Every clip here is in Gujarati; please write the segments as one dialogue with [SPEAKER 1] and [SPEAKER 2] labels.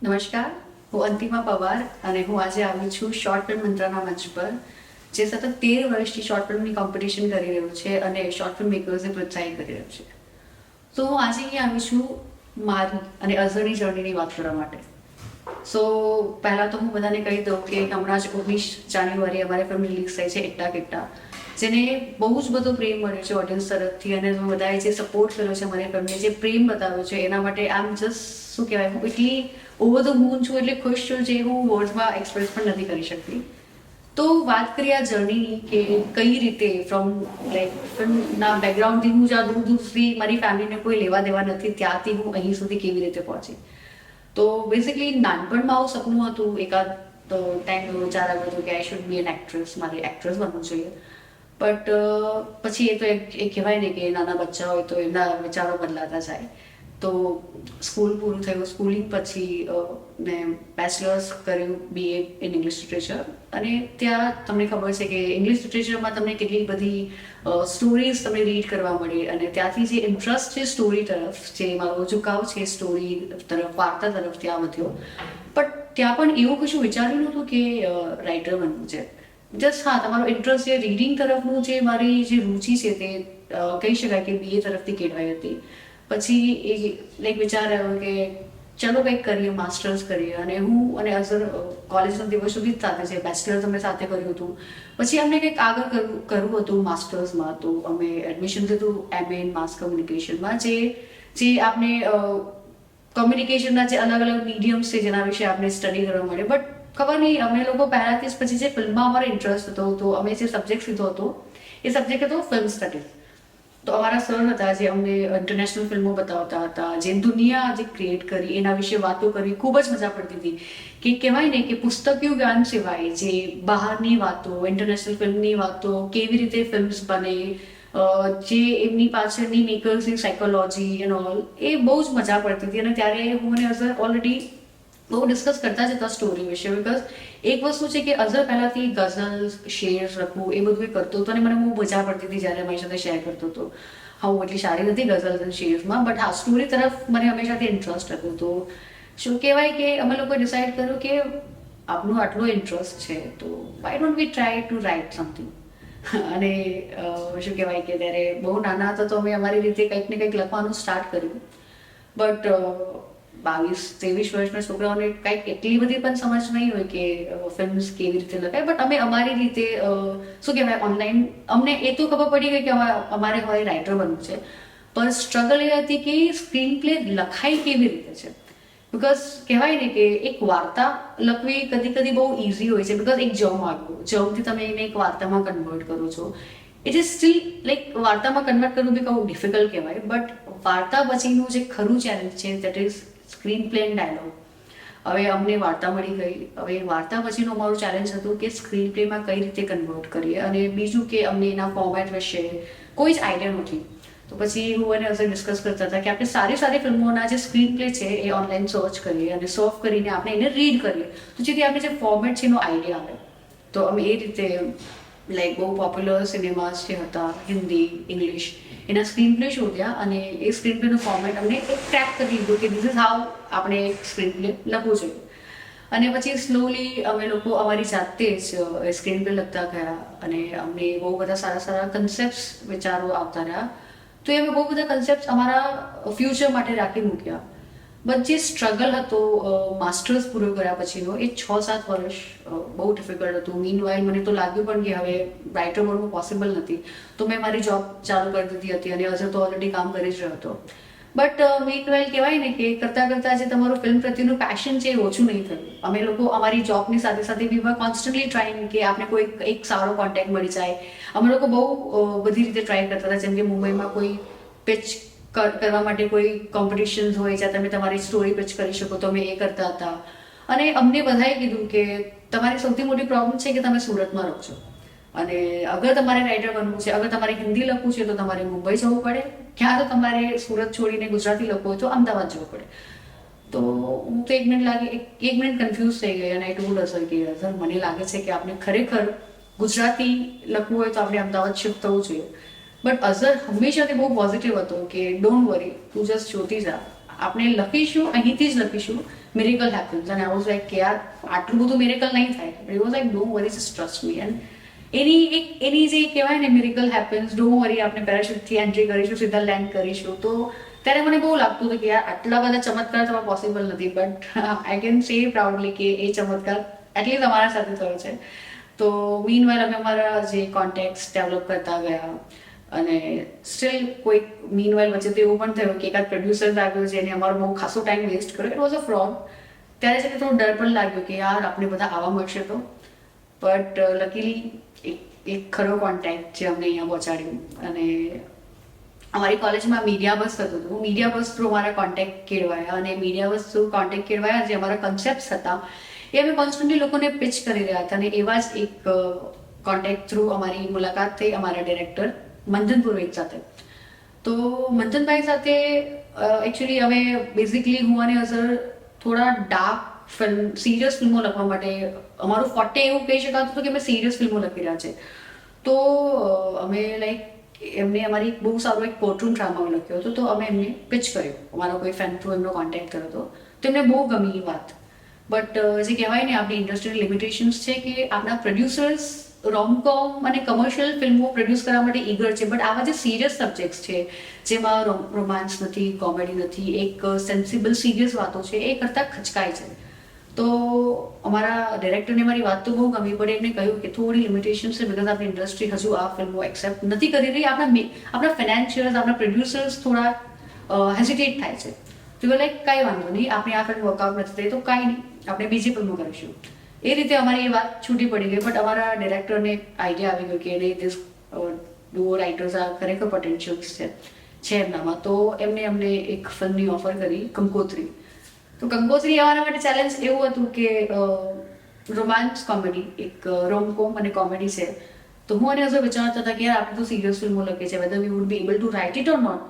[SPEAKER 1] નમસ્કાર, હું અંતિમા પવાર અને હું આજે આવી છું શોર્ટ ફિલ્મ મંત્રાના મંચ પર, જે સતત 13 વર્ષથી શોર્ટ ફિલ્મની કોમ્પિટિશન કરી રહ્યું છે અને શોર્ટ ફિલ્મ મેકર્સને પ્રોત્સાહિત કરી રહ્યું છે. તો હું આજે અહીં આવી છું મારી અને અઝરની જર્નીની વાત કરવા માટે. સો પહેલાં તો હું બધાને કહી દઉં કે હમણાં જ 19 જાન્યુઆરી અમારી ફિલ્મ રિલીઝ થઈ છે એકટા કેટ્ટા, જેને બહુ જ બધો પ્રેમ મળ્યો છે ઓડિયન્સ તરફથી અને બધાએ જે સપોર્ટ કર્યો છે મારી ફિલ્મને, જે પ્રેમ બતાવ્યો છે એના માટે આમ જસ્ટ શું કહેવાય, હું એટલી ઓવર ધ મૂન છું, એટલે ખુશ છું જે હું વર્ડ્સમાં એક્સપ્રેસ પણ નથી કરી શકતી. તો વાત કરીએ આ જર્નીની કે કઈ રીતે ફ્રોમ ફિલ્મના બેકગ્રાઉન્ડથી હું જ્યાં દૂર દૂર સુધી મારી ફેમિલીને કોઈ લેવા દેવા નથી ત્યાંથી હું અહીં સુધી કેવી રીતે પહોંચી. તો બેઝિકલી નાનપણમાં આવું સપનું હતું, એકાદ ટાઈમ વિચાર આવ્યો હતો કે I should be an actress, મારે એક્ટ્રેસ બનવું જોઈએ. બટ પછી એ તો એ કહેવાય ને કે નાના બચ્ચા હોય તો એમના વિચારો બદલાતા જાય. તો સ્કૂલ પૂરું થયું, સ્કૂલિંગ પછી મેં બેચલર્સ કર્યું BA ઇન ઇંગ્લિશ લિટરેચર. અને ત્યાં તમને ખબર છે કે ઇંગ્લિશ લિટરેચરમાં તમને કેટલી બધી સ્ટોરીઝ તમને રીડ કરવા મળે અને ત્યાંથી જે ઇન્ટરેસ્ટ છે સ્ટોરી તરફ, જે મારો ઝુકાવ છે સ્ટોરી તરફ, વાર્તા તરફ ત્યાં વધ્યો. બટ ત્યાં પણ એવું કશું વિચાર્યું નહોતું કે રાઇટર બનવું છે. જસ્ટ હા, તમારો ઇન્ટરેસ્ટ જે રીડિંગ તરફનું જે મારી જે રુચિ છે તે કહી શકાય કે BA તરફથી કેળવાઈ હતી. પછી એ વિચાર આવ્યો કે ચલો કંઈક કરીએ, માસ્ટર્સ કરીએ. અને હું અને અઝર કોલેજના દિવસ સુધી જ સાથે છે, બેચલર્સ અમે સાથે કર્યું હતું. પછી અમને કંઈક આગળ કરવું હતું માસ્ટર્સમાં, તો અમે એડમિશન લીધું MA ઇન માસ કમ્યુનિકેશનમાં, જે આપણે કોમ્યુનિકેશનના જે અલગ અલગ મીડિયમ્સ છે જેના વિશે આપણે સ્ટડી કરવા મળે. બટ ખબર નહીં, અમે લોકો પહેલાથી જ પછી જે ફિલ્મમાં અમારો ઇન્ટરેસ્ટ હતો, તો અમે જે સબ્જેક્ટ લીધો હતો એ સબ્જેક્ટ હતો ફિલ્મ સ્ટડીઝ. તો અમારા સર હતા જે અમને ઇન્ટરનેશનલ ફિલ્મો બતાવતા હતા, જે દુનિયા જે ક્રિએટ કરી એના વિશે વાતો કરી, ખૂબ જ મજા પડતી હતી. કે કહેવાય ને કે પુસ્તકીય જ્ઞાન સિવાય જે બહારની વાતો, ઇન્ટરનેશનલ ફિલ્મની વાતો, કેવી રીતે ફિલ્મ્સ બને, જે એમની પાછળની મેકર્સની સાયકોલોજી એન્ડ ઓલ, એ બહુ જ મજા પડતી હતી. અને ત્યારે હું અને અઝર ઓલરેડી બહુ ડિસ્કસ કરતા જ હતા સ્ટોરી વિશે. બિકોઝ એક વસ્તુ છે કે અઝર પહેલાંથી ગઝલ, શેર લખવું એ બધું કરતો હતો અને મને બહુ મજા પડતી હતી જ્યારે મારી સાથે શેર કરતો હતો. હા, હું એટલી સારી નથી ગઝલ અને શેરમાં, બટ હા, સ્ટોરી તરફ મને હંમેશાથી ઇન્ટરેસ્ટ હતો. તો શું કહેવાય કે અમે લોકોએ ડિસાઇડ કર્યું કે આપણું આટલો ઇન્ટરેસ્ટ છે તો why don't we try to write something. અને શું કહેવાય કે ત્યારે બહુ નાના હતા તો અમે અમારી રીતે કંઈક ને કંઈક લખવાનું સ્ટાર્ટ કર્યું. બટ 22-23 વર્ષના છોકરાઓને કંઈક એટલી બધી પણ સમજ નહીં હોય કે ફિલ્મ્સ કેવી રીતે લખાય. બટ અમે અમારી રીતે શું કહેવાય, ઓનલાઈન અમને એ તો ખબર પડી ગઈ કે અમારે હવે રાઇટર બનવું છે. પણ સ્ટ્રગલ એ હતી કે સ્ક્રીન પ્લે લખાય કેવી રીતે છે. બિકોઝ કહેવાય ને કે એક વાર્તા લખવી કદી કદી બહુ ઇઝી હોય છે. બિકોઝ એક જમ આવ્યું, જમથી તમે એને એક વાર્તામાં કન્વર્ટ કરો છો. ઇટ ઇઝ સ્ટીલ લાઈક વાર્તામાં કન્વર્ટ કરવું બી કહું ડિફિકલ્ટ કહેવાય. બટ વાર્તા પછીનું જે ખરું ચેલેન્જ છે that is screenplay and dialogue. હવે અમને વાર્તા મળી ગઈ, હવે વાર્તા પછીનું અમારું ચેલેન્જ હતું કે સ્ક્રીન પ્લેમાં કઈ રીતે કન્વર્ટ કરીએ. અને બીજું કે અમને એના ફોર્મેટ વિશે કોઈ જ આઈડિયા નથી. તો પછી હું અને અઝર ડિસ્કસ કરતા હતા કે આપણે સારી સારી ફિલ્મોના જે સ્ક્રીન પ્લે છે એ ઓનલાઈન સર્ચ કરીએ અને સર્ફ કરીને આપણે એને રીડ કરીએ, તો જેથી આપણે જે ફોર્મેટ છે એનો આઈડિયા આવે. તો અમે એ રીતે લાઈક બહુ પોપ્યુલર સિનેમાસ જે હતા હિન્દી, ઇંગ્લિશ, એના સ્ક્રીન પ્લે શોધ્યા અને એ સ્ક્રીન પ્લેનું ફોર્મેટ અમને એક ટ્રેક કરી લીધું કે ધીસ ઇઝ હાઉ આપણે એક સ્ક્રીન પ્લે લખવું જોઈએ. અને પછી સ્લોલી અમે લોકો અમારી જાતે જ સ્ક્રીન પ્લે લખતા ગયા અને અમને બહુ બધા સારા સારા કન્સેપ્ટ્સ વિચારો આવતા રહ્યા. તો એ અમે બહુ બધા કન્સેપ્ટ અમારા ફ્યુચર માટે રાખી મૂક્યા. બટ જે સ્ટ્રગલ હતો માસ્ટર્સ પૂરો કર્યા પછીનો, એ 6-7 વર્ષ બહુ ડિફિકલ્ટ હતું. મીનવાઇલ મને તો લાગ્યું પણ કે હવે રાઇટર બનવું પોસિબલ નથી. તો મેં મારી જોબ ચાલુ કરી દીધી હતી અને અઝર તો ઓલરેડી કામ કરી જ રહ્યો હતો. બટ મીનવાઇલ કહેવાય ને કે કરતાં કરતાં જે તમારું ફિલ્મ પ્રત્યેનું પેશન છે એ ઓછું નહીં થયું. અમે લોકો અમારી જોબની સાથે સાથે વી વર કોન્સ્ટન્ટલી ટ્રાઈંગ કે આપણે કોઈ એક સારો કોન્ટેક્ટ મળી જાય. અમે લોકો બહુ બધી રીતે ટ્રાય કરતા હતા. જેમ કે મુંબઈમાં કોઈ પિચ કરવા માટે કોઈ કોમ્પિટિશન્સ હોય જ્યાં તમે તમારી સ્ટોરી પિચ કરી શકો, તો અમે એ કરતા હતા. અને અમને બધાએ કીધું કે તમારી સૌથી મોટી પ્રોબ્લેમ છે કે તમે સુરતમાં રહો છો અને અગર તમારે રાઇટર બનવું છે, અગર તમારે હિન્દી લખવું છે તો તમારે મુંબઈ જવું પડે, ક્યાં તો તમારે સુરત છોડીને ગુજરાતી લખવું હોય તો અમદાવાદ જવું પડે. તો હું તો એક મિનિટ કન્ફ્યુઝ થઈ ગઈ અને આઈ ટોલ્ડ અઝર કે અઝર મને લાગે છે કે આપણે ખરેખર ગુજરાતી લખવું હોય તો આપણે અમદાવાદ શિફ્ટ થવું જોઈએ. બટ અઝર હંમેશાથી બહુ પોઝિટિવ હતો કે ડોન્ટ વરી, તું જસ્ટ જોતી જા, આપણે લખીશું, અહીંથી જ લખીશું મિરેકલ હેપન્સ. અને આઈ વોઝ લાઈક કે યાર આટલું બધું મિરેકલ નહીં થાય. It was like don't worry, just trust me. And એની જે કહેવાય ને મિરેકલ હેપન્સ, ડોન્ટ વરી, આપણે પેરાશૂટથી એન્ટ્રી કરીશું, સીધા લેન્ડ કરીશું. તો ત્યારે મને બહુ લાગતું હતું કે યાર આટલા બધા ચમત્કાર થવા પોસિબલ નથી. But I can say proudly કે એ ચમત્કાર એટલીસ્ટ અમારા સાથે થયો છે. તો મીનવાઇલ અમે અમારા જે કોન્ટેક્ટ્સ ડેવલપ કરતા ગયા, અને સ્ટીલ કોઈક મીનવાઇલ વચ્ચે તો એવું પણ થયું કે એકાદ પ્રોડ્યુસર આવ્યો જેને અમારો બહુ ખાસો ટાઈમ વેસ્ટ કર્યો. It was a fraud. ત્યારે છે કે થોડો ડર પણ લાગ્યો કે યાર આપણે બધા આવા મળશે તો. બટ લકીલી એક ખરો કોન્ટેક્ટ જે અમને અહીંયા પહોંચાડ્યું. અને અમારી કોલેજમાં મીડિયા બસ થતું હતું. મીડિયા બસ થ્રુ અમારા કોન્ટેક્ટ કેળવાયા, અને મીડિયા બસ થ્રુ કોન્ટેક્ટ કેળવાયા જે અમારા કન્સેપ્ટ હતા એ અમે કોન્સ્ટન્ટલી લોકોને પિચ કરી રહ્યા હતા. અને એવા જ એક કોન્ટેક્ટ થ્રુ અમારી મુલાકાત થઈ અમારા ડિરેક્ટર મંથન પુરોહિત સાથે. તો મંથનભાઈ સાથે એકચ્યુઅલી અમે બેઝિકલી હું અને અઝર થોડા ડાર્ક ફિલ્મ, સિરિયસ ફિલ્મો લખવા માટે અમારું ફોર્ટે એવું કહી શકાતું હતું કે અમે સિરિયસ ફિલ્મો લખી રહ્યા છે. તો અમે લાઈક એમને અમારી બહુ સારો એક કોર્ટરૂમ ડ્રામા લખ્યો હતો. તો અમે એમને પિચ કર્યો, અમારો કોઈ ફેન થ્રુ એમનો કોન્ટેક્ટ કર્યો હતો. તો એમને બહુ ગમી એ વાત. બટ જે કહેવાય ને આપણી ઇન્ડસ્ટ્રીયલ લિમિટેશન્સ છે કે આપણા પ્રોડ્યુસર્સ રોમકોમ અને કમર્શિયલ ફિલ્મો પ્રોડ્યુસ કરવા માટે ઈગર છે. બટ આવા જે સિરિયસ સબ્જેક્ટ્સ છે જેમાં રોમાન્સ નથી, કોમેડી નથી, એક સેન્સિબલ સિરિયસ વાતો છે, એ કરતાં ખચકાય છે. તો અમારા ડિરેક્ટરને મારી વાત તો બહુ ગમી, પણ એમને કહ્યું કે થોડી લિમિટેશન્સ છે, બિકોઝ આપણી ઇન્ડસ્ટ્રી હજુ આ ફિલ્મો એક્સેપ્ટ નથી કરી રહી. આપણા ફાઇનાન્શિયલ્સ, આપણા પ્રોડ્યુસર્સ થોડા હેઝિટેટ થાય છે. તો લાઈક કાંઈ વાંધો નહીં, આપણે આ ફિલ્મ વર્કઆઉટ નથી થઈ તો કાંઈ નહીં, આપણે બીજી ફિલ્મો કરીશું. એ રીતે અમારી એ વાત છૂટી પડી ગઈ. બટ અમારા ડિરેક્ટરને આઈડિયા આવી ગયો કે નહીં, ધીસ ડુઓ રાઇટર્સ આ ખરેખર પોટેન્શિયલ્સ છે એમનામાં. તો અમને એક ફિલ્મની ઓફર કરી, કંકોત્રી. તો કંકોત્રી અમારા માટે ચેલેન્જ એવું હતું કે રોમાન્સ કોમેડી, એક રોમકોમ અને કોમેડી છે. તો હું અને હજુ વિચારતા હતા કે યાર આપણે તો સિરિયસ ફિલ્મો લખીએ છીએ, whether we would be able to write it or not.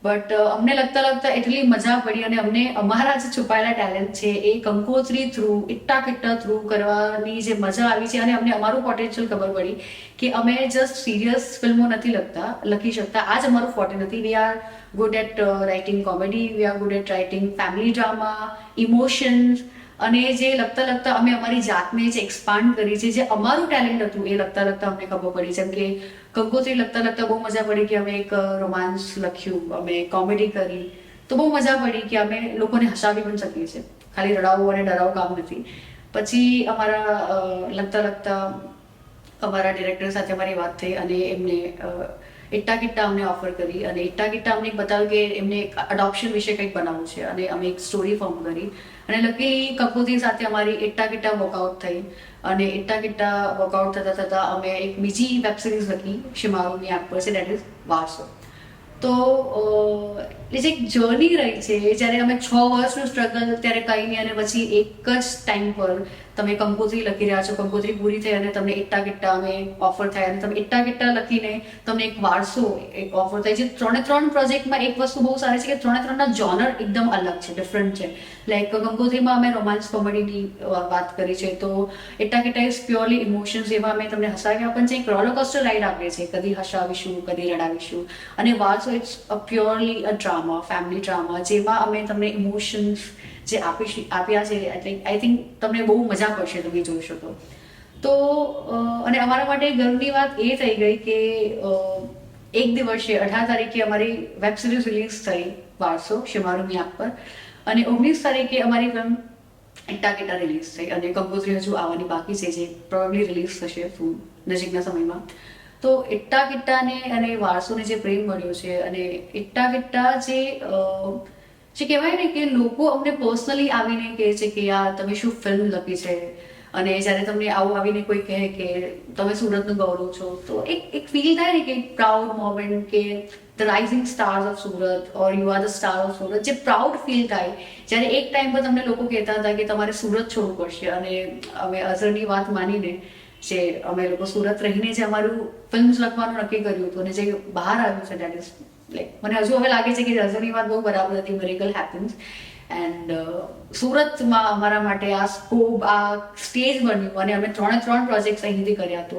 [SPEAKER 1] But અમને લગતા એટલી મજા પડી, અને અમને અમારા જે છુપાયેલા ટેલેન્ટ છે એ કંકોત્રી થ્રુ, ઇટ્ટા કિટ્ટા થ્રુ કરવાની જે મજા આવી છે. અને અમને અમારું પોટેન્શિયલ ખબર પડી કે અમે જસ્ટ સિરિયસ ફિલ્મો નથી લખી શકતા. આ જ અમારું ફોર્ટે નથી. We are good at writing comedy, we are good at writing family drama, emotions. અને જે લખતા અમે અમારી જાતને જે એક્સપાન્ડ કરી છે, જે અમારું ટેલેન્ટ હતું એ લખતા અમને ખબર પડી. જેમ કે કંકોત્રી લખતા બહુ મજા પડી કે અમે એક રોમાન્સ લખ્યું, અમે કોમેડી કરી, તો બહુ મજા પડી કે અમે લોકોને હસાવી પણ શકીએ છીએ, ખાલી રડાવવું અને ડરાવવું કામ નથી. પછી અમારા લખતા અમારા ડિરેક્ટર સાથે અમારી વાત થઈ, અને એમને ઇટ્ટા કિટ્ટા અમને ઓફર કરી. અને ઇટ્ટા કિટ્ટા અમને બતાવ્યું કે એમને અડોપ્શન વિશે કંઈક બનાવવું છે, અને અમે એક સ્ટોરી ફોર્મ કરી. અને લકીલી કંકોત્રી સાથે અમારી ઇટ્ટા કિટ્ટા વર્કઆઉટ થઈ. અને ઇટ્ટા કિટ્ટા વર્કઆઉટ થતાં અમે એક બીજી વેબ સિરીઝ લખી શિમારુની એપ પર છે, દેટ ઇઝ વારસો. તો એ જે એક જર્ની રહી છે, જ્યારે અમે 6 વર્ષનું સ્ટ્રગલ ત્યારે કંઈ નહીં, અને પછી એક જ ટાઈમ પર તમે કંકોત્રી લખી રહ્યા છો, કંકોત્રી પૂરી થઈ અને તમને ઇટ્ટા કિટ્ટા અમે ઓફર થાય, અને તમે ઇટ્ટા કિટ્ટા લખીને તમને એક વારસો એક ઓફર થાય. જે 3 પ્રોજેક્ટમાં એક વસ્તુ બહુ સારી છે કે 3ના જોનર એકદમ અલગ છે, ડિફરન્ટ છે. લાઈક કંકોત્રીમાં અમે રોમાન્સ કોમેડીની વાત કરી છે, તો ઇટ્ટા કિટ્ટા ઇઝ પ્યોરલી ઇમોશન્સ. એમાં અમે તમને હસાવ્યા પણ છે, એક રોલર કોસ્ટર રાઈડ આપીએ છીએ, કદી હસાવીશું, કદી રડાવીશું. અને Vaarso it's a purely a drama, family drama, જેમાં અમે તમને ઇમોશન્સ જે આપ્યા છે. એટલે આઈ થિંક તમને બહુ મજા પડશે તમે જોઈશો તો. અને અમારા માટે ગર્વની વાત એ થઈ ગઈ કે એક દિવસે 18 તારીખે અમારી વેબ સિરીઝ રિલીઝ થઈ, વારસો, શિમારુની એપ પર. અને 19 તારીખે અમારી ફિલ્મ ઇટ્ટા કિટ્ટા રિલીઝ થઈ. અને કંકોત્રી હજુ આવવાની બાકી છે, જે પ્રોબેબલી રિલીઝ થશે નજીકના સમયમાં. તો ઇટ્ટા કિટ્ટાને અને વારસોને જે પ્રેમ મળ્યો છે, અને ઇટ્ટા કિટ્ટા જે કહેવાય ને કે લોકો અમને પર્સનલી આવીને કહે છે કે યાર તમે શું ફિલ્મ લખી છે. અને જ્યારે તમને આવું આવીને કોઈ કહે કે તમે સુરતનું ગૌરવ છો, તો એક ફીલ થાય ને કે પ્રાઉડ મોમેન્ટ, કે the rising stars of Surat, or you are the star of Surat. જે પ્રાઉડ ફીલ થાય જ્યારે એક ટાઈમ પર તમને લોકો કહેતા હતા કે તમારે સુરત છોડવું પડશે. અને અમે અઝરની વાત માનીને જે અમે લોકો સુરત રહીને જે અમારું ફિલ્મ્સ લખવાનું નક્કી કર્યું હતું, અને જે બહાર આવ્યું છે, દેટ ઇઝ લાઈક મને હજુ હવે લાગે છે કે અઝરની વાત બહુ બરાબર હતી, મિરેકલ હેપન્સ. એન્ડ સુરતમાં અમારા માટે આ સ્કોપ, આ સ્ટેજ બન્યું, અને અમે 3 પ્રોજેક્ટ્સ અહીંથી કર્યા. તો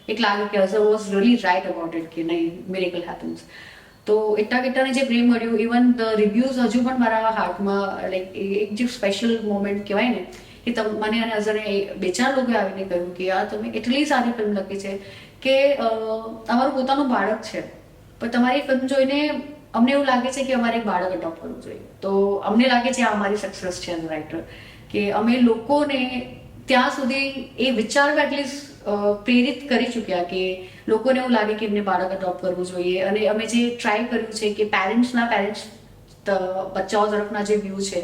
[SPEAKER 1] એક લાગે કે Azhar was really write about it, કે નહીં, મિરેકલ હેપન્સ. તો એટલા કેટલાને જે પ્રેમ મળ્યું, ઇવન ધ રિવ્યુઝ હજુ પણ મારા હાર્ટમાં, લાઈક એક જે સ્પેશિયલ મોમેન્ટ કહેવાય ને કે મને અને અઝરે 2-4 લોકોએ આવીને કહ્યું કે યાર તમે એટલી સારી ફિલ્મ લખી છે કે અમારું પોતાનું બાળક છે, પણ તમારી ફિલ્મ જોઈને અમને એવું લાગે છે કે અમારે એક બાળક અડોપ્ટ કરવું જોઈએ. તો અમને લાગે છે આ અમારી સક્સેસ છે એઝ રાઇટર, કે અમે લોકોને ત્યાં સુધી એ વિચારવા એટલીસ્ટ પ્રેરિત કરી ચૂક્યા કે લોકોને એવું લાગે કે એમને બાળક અડોપ્ટ કરવું જોઈએ. અને અમે જે ટ્રાય કર્યું છે કે પેરેન્ટ્સ બચ્ચાઓ તરફના જે વ્યૂ છે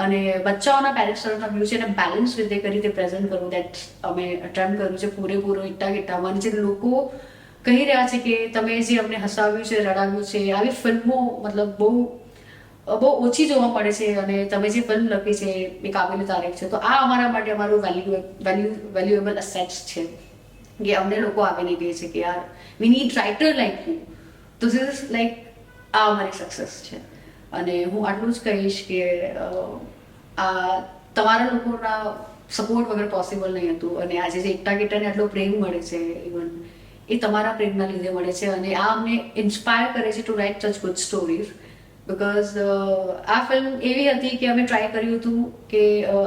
[SPEAKER 1] અને બચ્ચાઓના પેરેન્ટ્સ તરફના વ્યૂ છે એને બેલેન્સ રીતે કરી રીતે પ્રેઝન્ટ કરવું, દેટ અમે અટેમ્પ્ટ કર્યું છે પૂરેપૂરો ઇટ્ટા કિટ્ટામાં. જે લોકો કહી રહ્યા છે કે તમે જે અમને હસાવ્યું છે, રડાવ્યું છે, આવી ફિલ્મો મતલબ બહુ ઓછી જોવા મળે છે અને તમે જે ફિલ્મ લખી છે એ કાબિલ તારીફ છે. તો આ અમારા માટે અમારું વેલ્યુએબલ અસેટ્સ છે કે અમને લોકો આવીને કહે છે કે યાર we need writer like you. તો ધીસ ઇઝ લાઈક આ અમારી સક્સેસ છે. અને હું આટલું જ કહીશ કે આ તમારા લોકોના સપોર્ટ વગર પોસિબલ નહીં હતું. અને આજે જે એકતા કિટ્ટાને આટલો પ્રેમ મળે છે ઇવન એ તમારા પ્રેમના લીધે મળે છે. અને આ અમને ઇન્સ્પાયર કરે છે to write such good stories. Because આ ફિલ્મ એવી હતી કે અમે ટ્રાય કર્યું હતું કે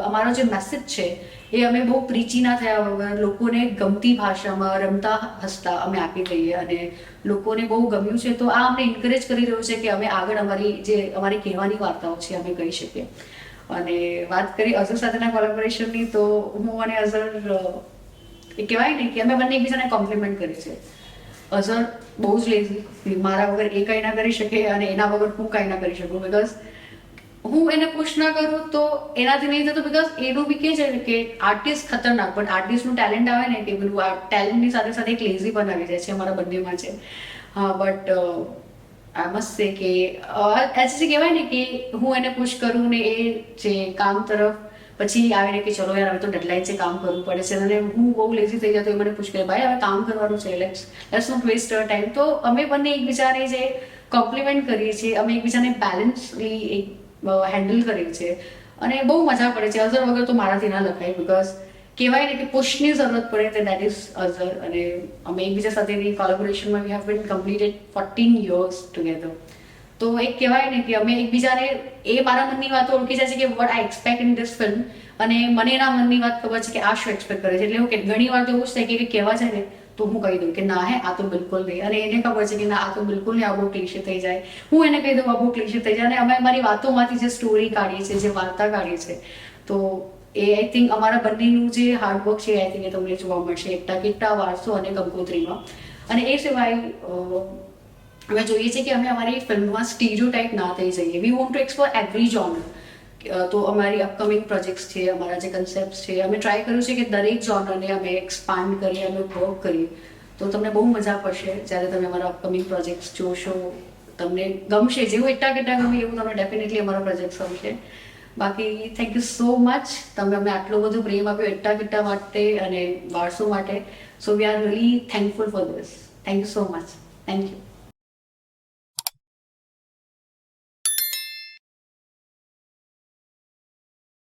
[SPEAKER 1] અમારો જે મેસેજ છે એ અમે બહુ પ્રીચી ના થયા વગર લોકોને ગમતી ભાષામાં રમતા હસતા અમે આપી દઈએ અને લોકોને બહુ ગમ્યું છે. તો આ અમને એન્કરેજ કરી રહ્યું છે કે અમે આગળ અમારી કહેવાની વાર્તાઓ છે અમે કહી શકીએ. અને વાત કરી અઝર સાથેના કોલેબોરેશનની, તો હું અને અઝર એ કહેવાય ને કે અમે બંને એકબીજાને કોમ્પ્લિમેન્ટ કરી છે. અઝર બહુ જ લેઝી, મારા વગર એ કંઈ ના કરી શકે અને એના વગર હું કંઈ ના કરી શકું. બિકોઝ હું એને પુશ ના કરું તો એનાથી નહીં થતું. બિકોઝ એનું બી કે છે કે આર્ટિસ્ટ ખતરનાક, પણ આર્ટિસ્ટનું ટેલેન્ટ આવે ને કે પેલું આ ટેલેન્ટની સાથે સાથે એક લેઝી પણ આવી જાય છે, અમારા બંનેમાં છે. હા, બટ આઈ મસ્ટ સે કે એચ કહેવાય ને કે હું એને પુશ કરું ને એ જે કામ તરફ પછી આવીને કે ચલો યાર હવે તો ડેડલાઇન છે, કામ કરવું પડે છે. અને હું બહુ લેઝી થઈ જાઉં તો એ મને પૂછ કરે ભાઈ હવે કામ કરવાનું છે, લેટ્સ નોટ વેસ્ટ ટાઈમ. તો અમે બંને એકબીજાને જે કોમ્પ્લિમેન્ટ કરીએ છીએ, અમે એકબીજાને બેલેન્સલી હેન્ડલ કરીએ છીએ અને બહુ મજા પડે છે. અઝર વગર તો મારાથી ના લખાય. બિકોઝ કહેવાય ને કે પુશની જરૂરત પડે તો દેટ ઇઝ અઝર. અને અમે એકબીજા સાથેની કોલેબોરેશનમાં we have been completed 14 years together. તો એક કહેવાય ને કે અમે એકબીજાને એ મારા મનની વાતો ઓળખી જાય છે કે what I expect in this film, અને મને એના મનની વાત ખબર છે કે આ શું એક્સપેક્ટ કરે છે. એટલે હું ઘણી વાર તો એવું જ થાય કે કહેવા જાય ને તો હું કહી દઉં કે ના હે આ તો બિલકુલ નહીં, અને એને ખબર છે કે ના આ તો બિલકુલ નહીં, આ બહુ ક્લીશે થઈ જાય. હું એને કહી દઉં આ બહુ ક્લીશે થઈ જાય. અને અમે અમારી વાતોમાંથી જે સ્ટોરી કાઢીએ છીએ, જે વાર્તા કાઢીએ છીએ, તો એ આઈ થિંક અમારા બંનેનું જે હાર્ડવર્ક છે આઈ થિંક એ તમને જોવા મળશે એકતા કિટ્ટા, વારસો અને કંકોત્રીમાં. અને એ સિવાય અમે જોઈએ છીએ કે અમે અમારી ફિલ્મમાં સ્ટીરિયોટાઇપ ના થઈ જઈએ. We want to explore every genre. તો અમારી અપકમિંગ પ્રોજેક્ટ્સ છે, અમારા જે કન્સેપ્ટ છે, અમે ટ્રાય કર્યું છે કે દરેક જોનરને અમે એક્સપાન્ડ કરીએ, અમે વર્ક કરીએ. તો તમને બહુ મજા પડશે જ્યારે તમે અમારા અપકમિંગ પ્રોજેક્ટ્સ જોશો. તમને ગમશે, જેવું એકતા કિટ્ટા ગમે એવું તમને ડેફિનેટલી અમારો પ્રોજેક્ટ ગમશે. બાકી થેન્ક યુ સો મચ. તમે અમને આટલો બધો પ્રેમ આપ્યો એકતા કિટ્ટા માટે અને વારસો માટે. So we are really thankful for this. Thank you so much. Thank you.